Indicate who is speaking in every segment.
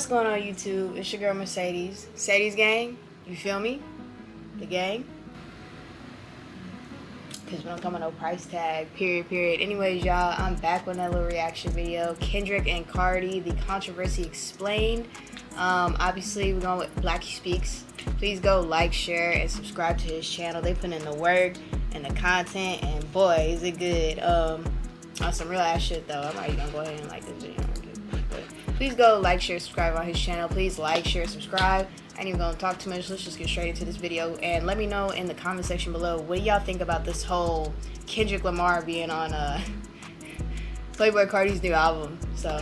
Speaker 1: going on YouTube? It's your girl Mercedes. Mercedes gang, you feel me? The gang. Because we don't come with no price tag, period. Anyways, y'all, I'm back with another reaction video. Kendrick and Carti, the controversy explained. Obviously, we're going with Black Speaks. Please go like, share, and subscribe to his channel. They put in the work and the content, and boy, is it good. On some real ass shit, though. I'm not even gonna go ahead and like this video. But please go like, share, subscribe on his channel. Please like, share, subscribe. I ain't even gonna talk too much. Let's just get straight into this video, and let me know in the comment section below what y'all think about this whole Kendrick Lamar being on Playboi Carti's new album. So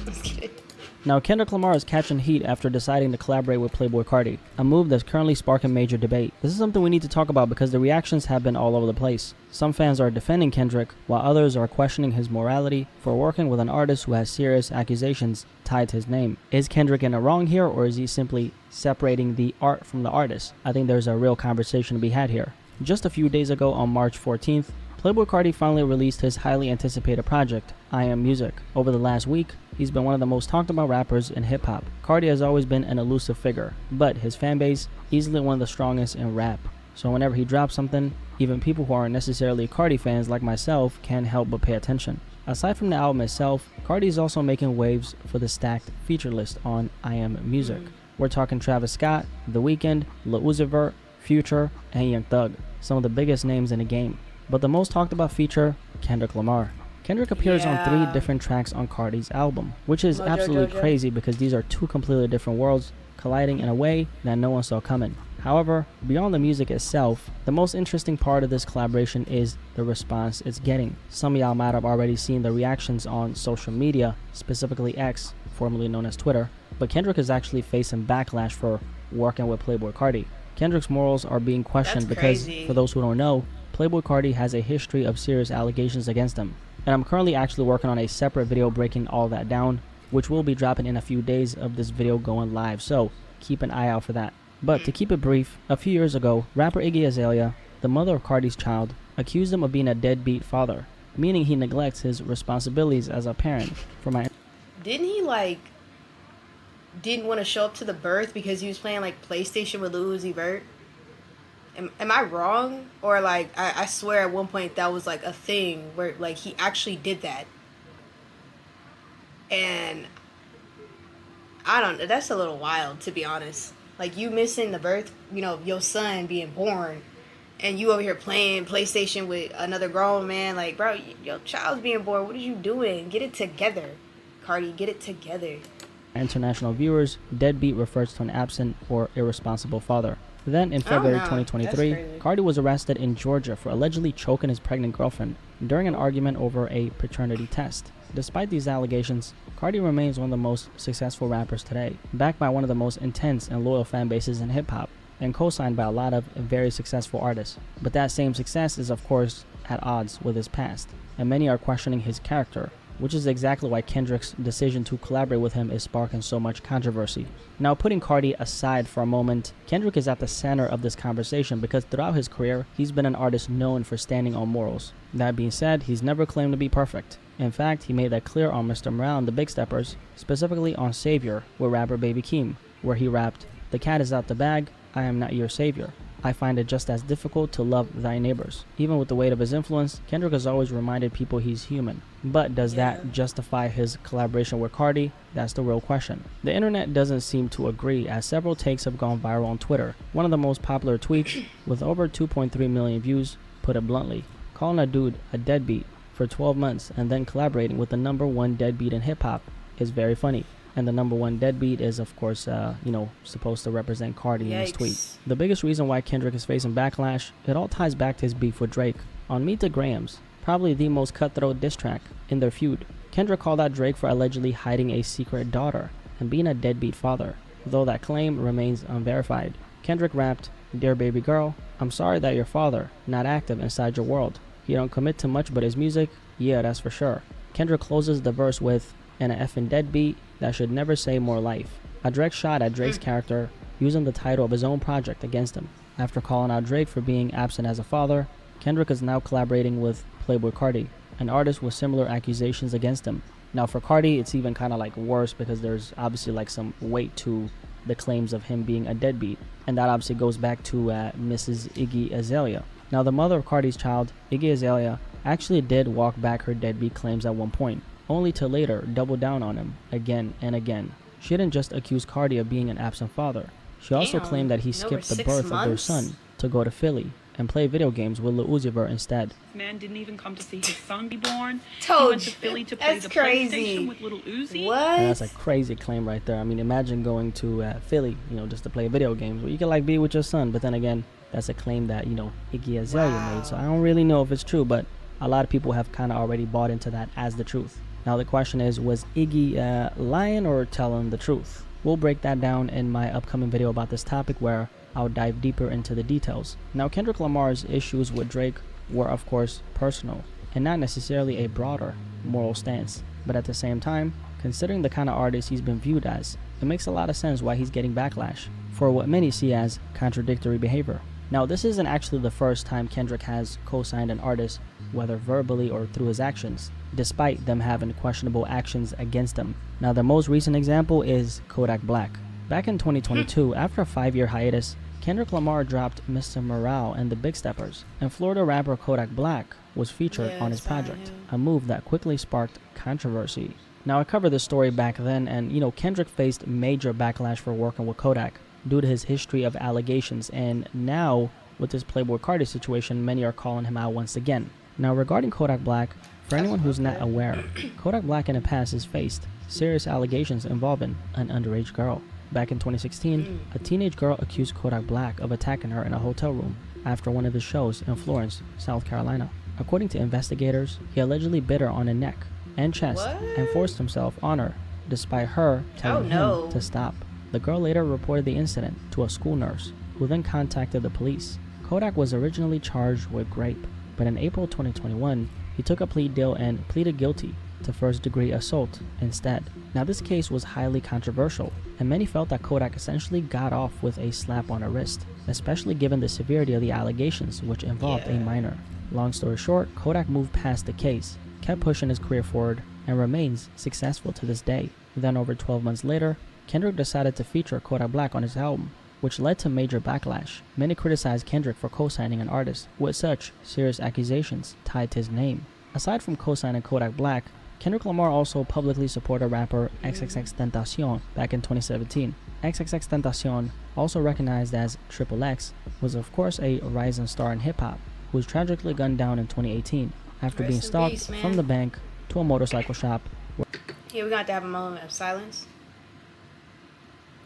Speaker 1: let's get it.
Speaker 2: Now, Kendrick Lamar is catching heat after deciding to collaborate with Playboi Carti, a move that's currently sparking major debate. This is something we need to talk about because the reactions have been all over the place. Some fans are defending Kendrick, while others are questioning his morality for working with an artist who has serious accusations tied to his name. Is Kendrick in the wrong here, or is he simply separating the art from the artist? I think there's a real conversation to be had here. Just a few days ago, on March 14th, Playboi Carti finally released his highly anticipated project, I Am Music. Over the last week, he's been one of the most talked about rappers in hip-hop. Carti has always been an elusive figure, but his fanbase easily one of the strongest in rap. So whenever he drops something, even people who aren't necessarily Carti fans like myself can't help but pay attention. Aside from the album itself, Carti is also making waves for the stacked feature list on I Am Music. We're talking Travis Scott, The Weeknd, Lil Uzi Vert, Future, and Young Thug, some of the biggest names in the game. But the most talked about feature, Kendrick Lamar. Kendrick appears on 3 different tracks on Carti's album, which is absolutely crazy because these are 2 completely different worlds colliding in a way that no one saw coming. However, beyond the music itself, the most interesting part of this collaboration is the response it's getting. Some of y'all might have already seen the reactions on social media, specifically X, formerly known as Twitter, but Kendrick is actually facing backlash for working with Playboi Carti. Kendrick's morals are being questioned because, for those who don't know, Playboi Carti has a history of serious allegations against him. And I'm currently actually working on a separate video breaking all that down, which will be dropping in a few days of this video going live, so keep an eye out for that. But to keep it brief, a few years ago, rapper Iggy Azalea, the mother of Carti's child, accused him of being a deadbeat father, meaning he neglects his responsibilities as a parent.
Speaker 1: Didn't he didn't want to show up to the birth because he was playing PlayStation with Lil Uzi Vert? Am I wrong? Or I swear at one point that was a thing where he actually did that. And I don't know, that's a little wild, to be honest. You missing the birth, your son being born, and you over here playing PlayStation with another grown man. Bro, your child's being born. What are you doing? Get it together, Carti. Get it together.
Speaker 2: International viewers, deadbeat refers to an absent or irresponsible father. Then, in February 2023, Carti was arrested in Georgia for allegedly choking his pregnant girlfriend during an argument over a paternity test. Despite these allegations, Carti remains one of the most successful rappers today, backed by one of the most intense and loyal fan bases in hip-hop, and co-signed by a lot of very successful artists. But that same success is, of course, at odds with his past, and many are questioning his character, which is exactly why Kendrick's decision to collaborate with him is sparking so much controversy. Now, putting Carti aside for a moment, Kendrick is at the center of this conversation because throughout his career, he's been an artist known for standing on morals. That being said, he's never claimed to be perfect. In fact, he made that clear on Mr. Morale and the Big Steppers, specifically on Savior with rapper Baby Keem, where he rapped, "The cat is out the bag, I am not your savior. I find it just as difficult to love thy neighbors." Even with the weight of his influence, Kendrick has always reminded people he's human. But does that justify his collaboration with Carti? That's the real question. The internet doesn't seem to agree, as several takes have gone viral on Twitter. One of the most popular tweets, with over 2.3 million views, put it bluntly: calling a dude a deadbeat for 12 months and then collaborating with the #1 deadbeat in hip-hop is very funny. And the #1 deadbeat is, of course, supposed to represent Carti in his tweet. The biggest reason why Kendrick is facing backlash, it all ties back to his beef with Drake. On Meet the Grahams, probably the most cutthroat diss track in their feud, Kendrick called out Drake for allegedly hiding a secret daughter and being a deadbeat father, though that claim remains unverified. Kendrick rapped, "Dear baby girl, I'm sorry that your father not active inside your world. He don't commit to much but his music, yeah, that's for sure." Kendrick closes the verse with, "And a effing deadbeat that should never say more life." A direct shot at Drake's character, using the title of his own project against him. After calling out Drake for being absent as a father, Kendrick is now collaborating with Playboi Carti, an artist with similar accusations against him. Now for Carti, it's even kind of like worse because there's obviously like some weight to the claims of him being a deadbeat, and that obviously goes back to Mrs. Iggy Azalea. Now the mother of Carti's child, Iggy Azalea, actually did walk back her deadbeat claims at one point, only to later double down on him again and again. She didn't just accuse Carti of being an absent father. She also claimed that he skipped the birth of their son to go to Philly and play video games with Lil Uzi Vert instead.
Speaker 3: Man didn't even come to see his son be born.
Speaker 1: Told
Speaker 3: he went to Philly to play
Speaker 1: that's
Speaker 3: the
Speaker 1: crazy.
Speaker 3: PlayStation with Lil Uzi.
Speaker 1: What?
Speaker 2: And that's a crazy claim right there. I mean, imagine going to Philly, just to play video games. Well, you can like be with your son, but then again, that's a claim that Iggy Azalea made. So I don't really know if it's true, but a lot of people have kind of already bought into that as the truth. Now the question is, was Iggy lying or telling the truth? We'll break that down in my upcoming video about this topic, where I'll dive deeper into the details. Now, Kendrick Lamar's issues with Drake were, of course, personal and not necessarily a broader moral stance. But at the same time, considering the kind of artist he's been viewed as, it makes a lot of sense why he's getting backlash for what many see as contradictory behavior. Now, this isn't actually the first time Kendrick has co-signed an artist, whether verbally or through his actions, despite them having questionable actions against them. Now, the most recent example is Kodak Black. Back in 2022, after a 5-year hiatus, Kendrick Lamar dropped Mr. Morale and the Big Steppers, and Florida rapper Kodak Black was featured on his project, a move that quickly sparked controversy. Now, I covered this story back then, and Kendrick faced major backlash for working with Kodak due to his history of allegations, and now with this Playboy Carti situation, many are calling him out once again. Now, regarding Kodak Black, for anyone who's not aware, Kodak Black in the past has faced serious allegations involving an underage girl. Back in 2016, a teenage girl accused Kodak Black of attacking her in a hotel room after one of his shows in Florence, South Carolina. According to investigators, he allegedly bit her on the neck and chest and forced himself on her, despite her telling him to stop. The girl later reported the incident to a school nurse, who then contacted the police. Kodak was originally charged with rape, but in April 2021, he took a plea deal and pleaded guilty to first-degree assault instead. Now, this case was highly controversial, and many felt that Kodak essentially got off with a slap on the wrist, especially given the severity of the allegations, which involved a minor. Long story short, Kodak moved past the case, kept pushing his career forward, and remains successful to this day. Then, over 12 months later, Kendrick decided to feature Kodak Black on his album, which led to major backlash. Many criticized Kendrick for co-signing an artist with such serious accusations tied to his name. Aside from co-signing Kodak Black, Kendrick Lamar also publicly supported rapper XXXTentacion back in 2017. XXXTentacion, also recognized as Triple X, was of course a rising star in hip-hop, who was tragically gunned down in 2018 after being stalked from the bank to a motorcycle shop.
Speaker 1: Yeah, we're going to have a moment of silence.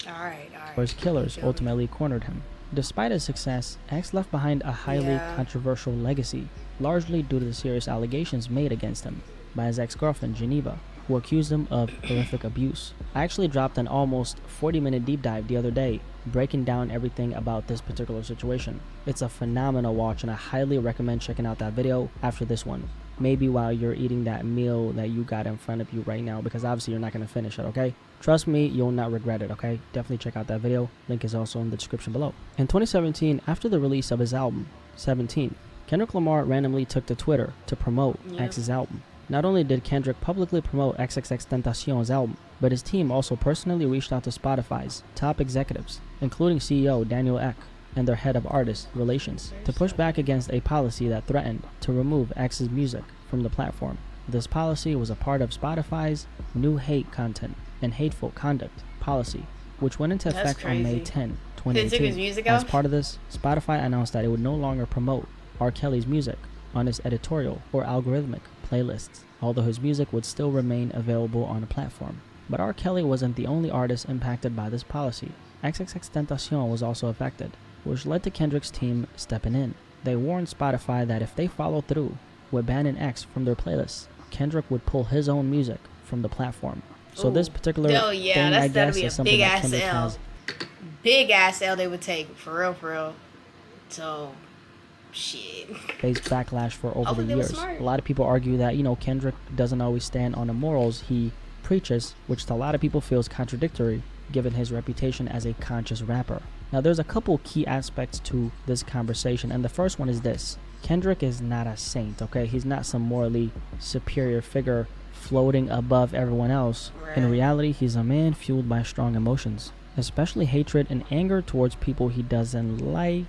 Speaker 1: Alright.
Speaker 2: Where his killers ultimately cornered him. Despite his success, X left behind a highly controversial legacy, largely due to the serious allegations made against him by his ex-girlfriend Geneva, who accused him of horrific abuse. I actually dropped an almost 40-minute deep dive the other day, breaking down everything about this particular situation. It's a phenomenal watch, and I highly recommend checking out that video after this one. Maybe while you're eating that meal that you got in front of you right now, because obviously you're not going to finish it, okay? Trust me, you'll not regret it, okay? Definitely check out that video. Link is also in the description below. In 2017, after the release of his album, 17, Kendrick Lamar randomly took to Twitter to promote X's album. Not only did Kendrick publicly promote XXXTentacion's album, but his team also personally reached out to Spotify's top executives, including CEO Daniel Ek and their head of artist relations, to push back against a policy that threatened to remove X's music from the platform. This policy was a part of Spotify's new hate content and hateful conduct policy, which went into effect on May 10, 2018. As part of this, Spotify announced that it would no longer promote R. Kelly's music on its editorial or algorithmic playlists, although his music would still remain available on the platform. But R. Kelly wasn't the only artist impacted by this policy. XXXTentacion was also affected, which led to Kendrick's team stepping in. They warned Spotify that if they followed through with banning X from their playlists, Kendrick would pull his own music from the platform. So this particular thing, I guess, is something that Kendrick has.
Speaker 1: Big ass L they would take, for real. So, shit.
Speaker 2: Faced backlash for over the years. A lot of people argue that, Kendrick doesn't always stand on the morals he preaches, which to a lot of people feels contradictory, given his reputation as a conscious rapper. Now, there's a couple key aspects to this conversation, and the first one is this. Kendrick is not a saint, okay? He's not some morally superior figure floating above everyone else.
Speaker 1: Right.
Speaker 2: In reality, he's a man fueled by strong emotions, especially hatred and anger towards people he doesn't like.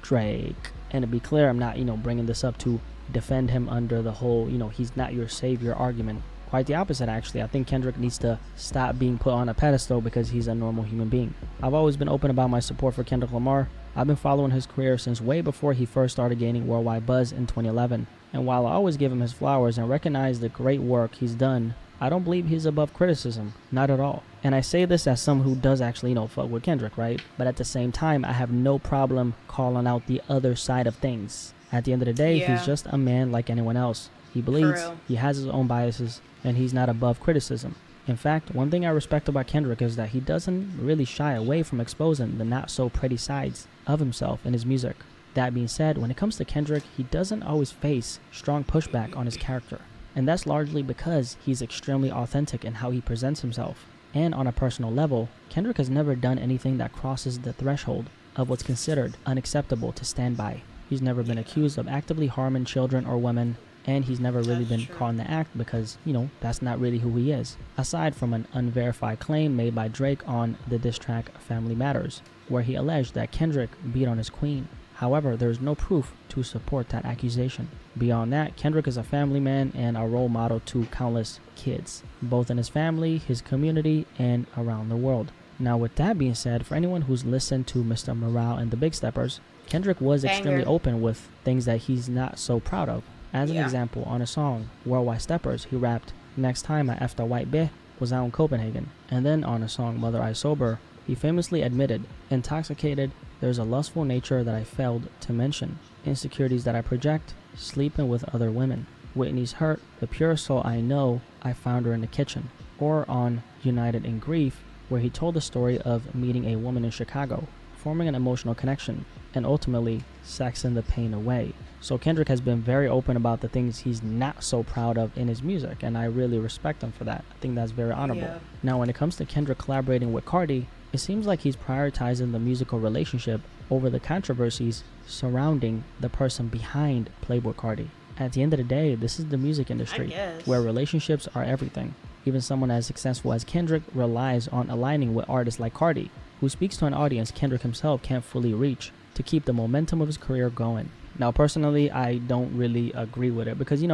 Speaker 2: Drake. And to be clear, I'm not, bringing this up to defend him under the whole, he's not your savior argument. Quite the opposite, actually. I think Kendrick needs to stop being put on a pedestal because he's a normal human being. I've always been open about my support for Kendrick Lamar. I've been following his career since way before he first started gaining worldwide buzz in 2011. And while I always give him his flowers and recognize the great work he's done, I don't believe he's above criticism. Not at all. And I say this as someone who does actually, fuck with Kendrick, right? But at the same time, I have no problem calling out the other side of things. At the end of the day, he's just a man like anyone else. He bleeds, he has his own biases, and he's not above criticism. In fact, one thing I respect about Kendrick is that he doesn't really shy away from exposing the not-so-pretty sides of himself in his music. That being said, when it comes to Kendrick, he doesn't always face strong pushback on his character. And that's largely because he's extremely authentic in how he presents himself. And on a personal level, Kendrick has never done anything that crosses the threshold of what's considered unacceptable to stand by. He's never been accused of actively harming children or women, and he's never really been caught in the act because, that's not really who he is. Aside from an unverified claim made by Drake on the diss track Family Matters, where he alleged that Kendrick beat on his queen. However, there is no proof to support that accusation. Beyond that, Kendrick is a family man and a role model to countless kids, both in his family, his community, and around the world. Now, with that being said, for anyone who's listened to Mr. Morale and the Big Steppers, Kendrick was extremely open with things that he's not so proud of. As an example, on a song, Worldwide Steppers, he rapped, "Next time I effed a white bitch was out in Copenhagen." And then on a song, Mother I Sober, he famously admitted, "Intoxicated, there's a lustful nature that I failed to mention. Insecurities that I project, sleeping with other women. Whitney's hurt, the pure soul I know, I found her in the kitchen." Or on United in Grief, where he told the story of meeting a woman in Chicago, forming an emotional connection, and ultimately sexing the pain away. So Kendrick has been very open about the things he's not so proud of in his music, and I really respect him for that. I think that's very honorable.
Speaker 1: Yeah.
Speaker 2: Now, when it comes to Kendrick collaborating with Carti, it seems like he's prioritizing the musical relationship over the controversies surrounding the person behind Playboi Carti. At the end of the day, this is the music industry, where relationships are everything. Even someone as successful as Kendrick relies on aligning with artists like Carti, who speaks to an audience Kendrick himself can't fully reach, to keep the momentum of his career going. Now, personally, I don't really agree with it because, if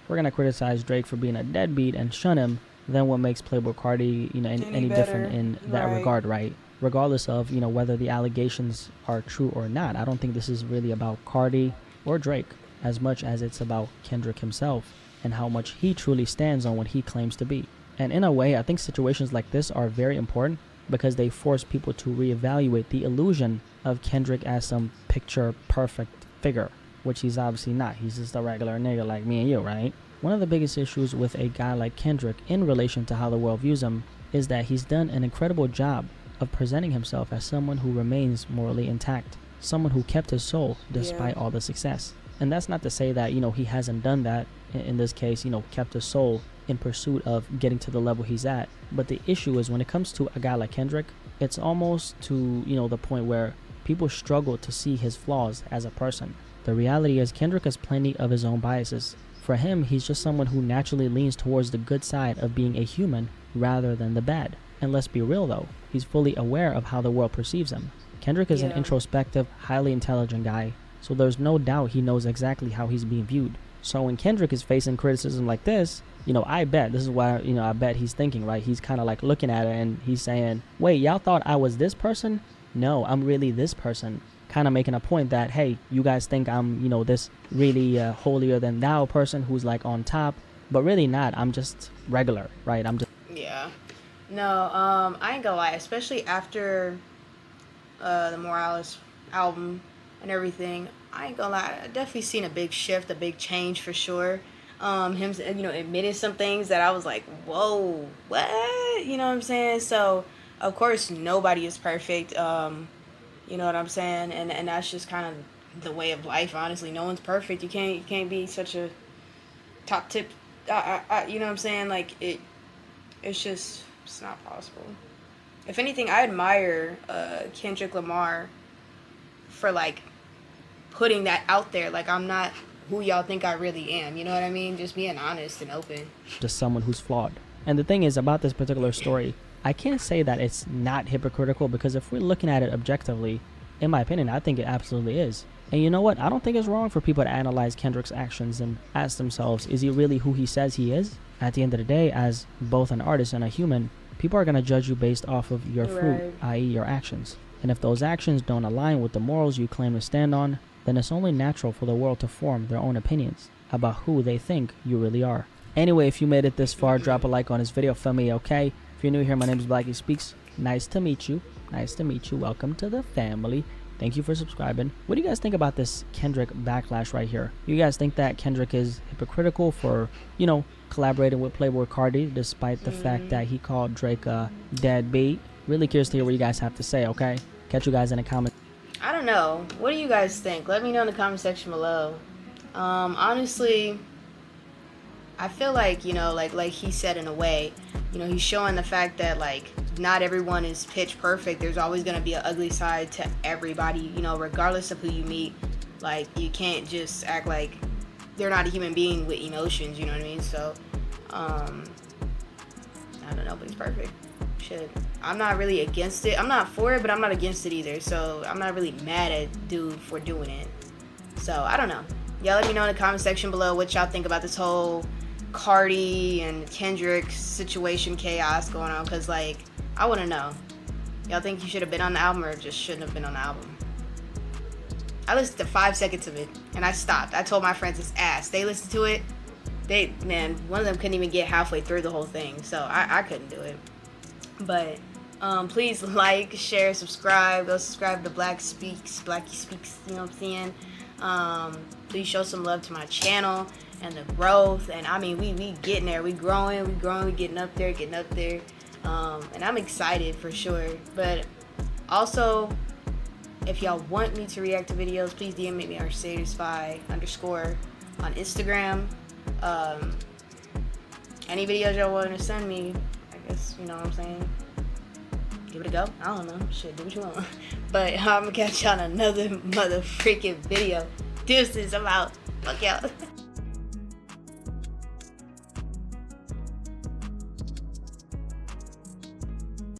Speaker 2: we're going to criticize Drake for being a deadbeat and shun him, then what makes Playboi Carti, any different in that regard, right? Regardless of, whether the allegations are true or not. I don't think this is really about Carti or Drake as much as it's about Kendrick himself and how much he truly stands on what he claims to be. And in a way, I think situations like this are very important because they force people to reevaluate the illusion of Kendrick as some picture-perfect figure, which he's obviously not. He's just a regular nigga like me and you, right? One of the biggest issues with a guy like Kendrick in relation to how the world views him is that he's done an incredible job of presenting himself as someone who remains morally intact, someone who kept his soul despite all the success. And that's not to say that, he hasn't done that in this case, kept his soul in pursuit of getting to the level he's at. But the issue is when it comes to a guy like Kendrick, it's almost to, the point where people struggle to see his flaws as a person. The reality is Kendrick has plenty of his own biases. For him, he's just someone who naturally leans towards the good side of being a human rather than the bad. And let's be real though, he's fully aware of how the world perceives him. Kendrick is an introspective, highly intelligent guy, so there's no doubt he knows exactly how he's being viewed. So when Kendrick is facing criticism like this, I bet, this is why, I bet he's thinking, right? He's kind of like looking at it and he's saying, wait, y'all thought I was this person? No, I'm really this person. Kind of making a point that, hey, you guys think I'm, this really holier than thou person who's like on top, but really not. I'm just regular, right? I'm just.
Speaker 1: Yeah. No, I ain't gonna lie, especially after the Morales album and everything, I ain't gonna lie, I definitely seen a big shift, a big change for sure. Him, admitting some things that I was like, whoa, what? You know what I'm saying? So, of course, nobody is perfect. You know what I'm saying? And that's just kind of the way of life, honestly. No one's perfect. You can't be such a top tip. You know what I'm saying? Like, it's not possible. If anything, I admire Kendrick Lamar for, like, putting that out there. Like, I'm not who y'all think I really am. You know what I mean? Just being honest and open.
Speaker 2: Just someone who's flawed. And the thing is about this particular story, I can't say that it's not hypocritical, because if we're looking at it objectively, in my opinion, I think it absolutely is. And you know what? I don't think it's wrong for people to analyze Kendrick's actions and ask themselves, is he really who he says he is? At the end of the day, as both an artist and a human, people are going to judge you based off of your fruit, i.e. your actions. And if those actions don't align with the morals you claim to stand on, then it's only natural for the world to form their own opinions about who they think you really are. Anyway, if you made it this far, drop a like on this video for me, okay? If you're new here, my name is Blackie Speaks. Nice to meet you. Nice to meet you. Welcome to the family. Thank you for subscribing. What do you guys think about this Kendrick backlash right here? You guys think that Kendrick is hypocritical for, you know, collaborating with Playboy Carti, despite the fact that he called Drake a deadbeat? Really curious to hear what you guys have to say, okay? Catch you guys in the comments.
Speaker 1: I don't know. What do you guys think? Let me know in the comment section below. Honestly, I feel like, you know, like he said, in a way, you know, he's showing the fact that, like, not everyone is pitch perfect. There's always going to be an ugly side to everybody, you know, regardless of who you meet. Like, you can't just act like they're not a human being with emotions, you know what I mean? So, I don't know, but he's perfect. Shit. I'm not really against it. I'm not for it, but I'm not against it either. So, I'm not really mad at dude for doing it. So, I don't know. Y'all let me know in the comment section below what y'all think about this whole Carti and Kendrick situation chaos going on, because, like, I want to know. Y'all think you should have been on the album or just shouldn't have been on the album? I listened to 5 seconds of it and I stopped. I told my friends it's ass. They listened to it. Man, one of them couldn't even get halfway through the whole thing, so I couldn't do it. But please like, share, subscribe. Go subscribe to Blackie Speaks, you know what I'm saying? Please show some love to my channel and the growth. And I mean, we getting there. We growing, we getting up there. And I'm excited for sure. But also, if y'all want me to react to videos, please DM me or SUBSRIBE_ on Instagram. Any videos y'all want to send me, I guess, you know what I'm saying, give it a go. I don't know, shit, do what you want. But I'm gonna catch y'all on another mother freaking video. Deuces, I'm out. Fuck y'all.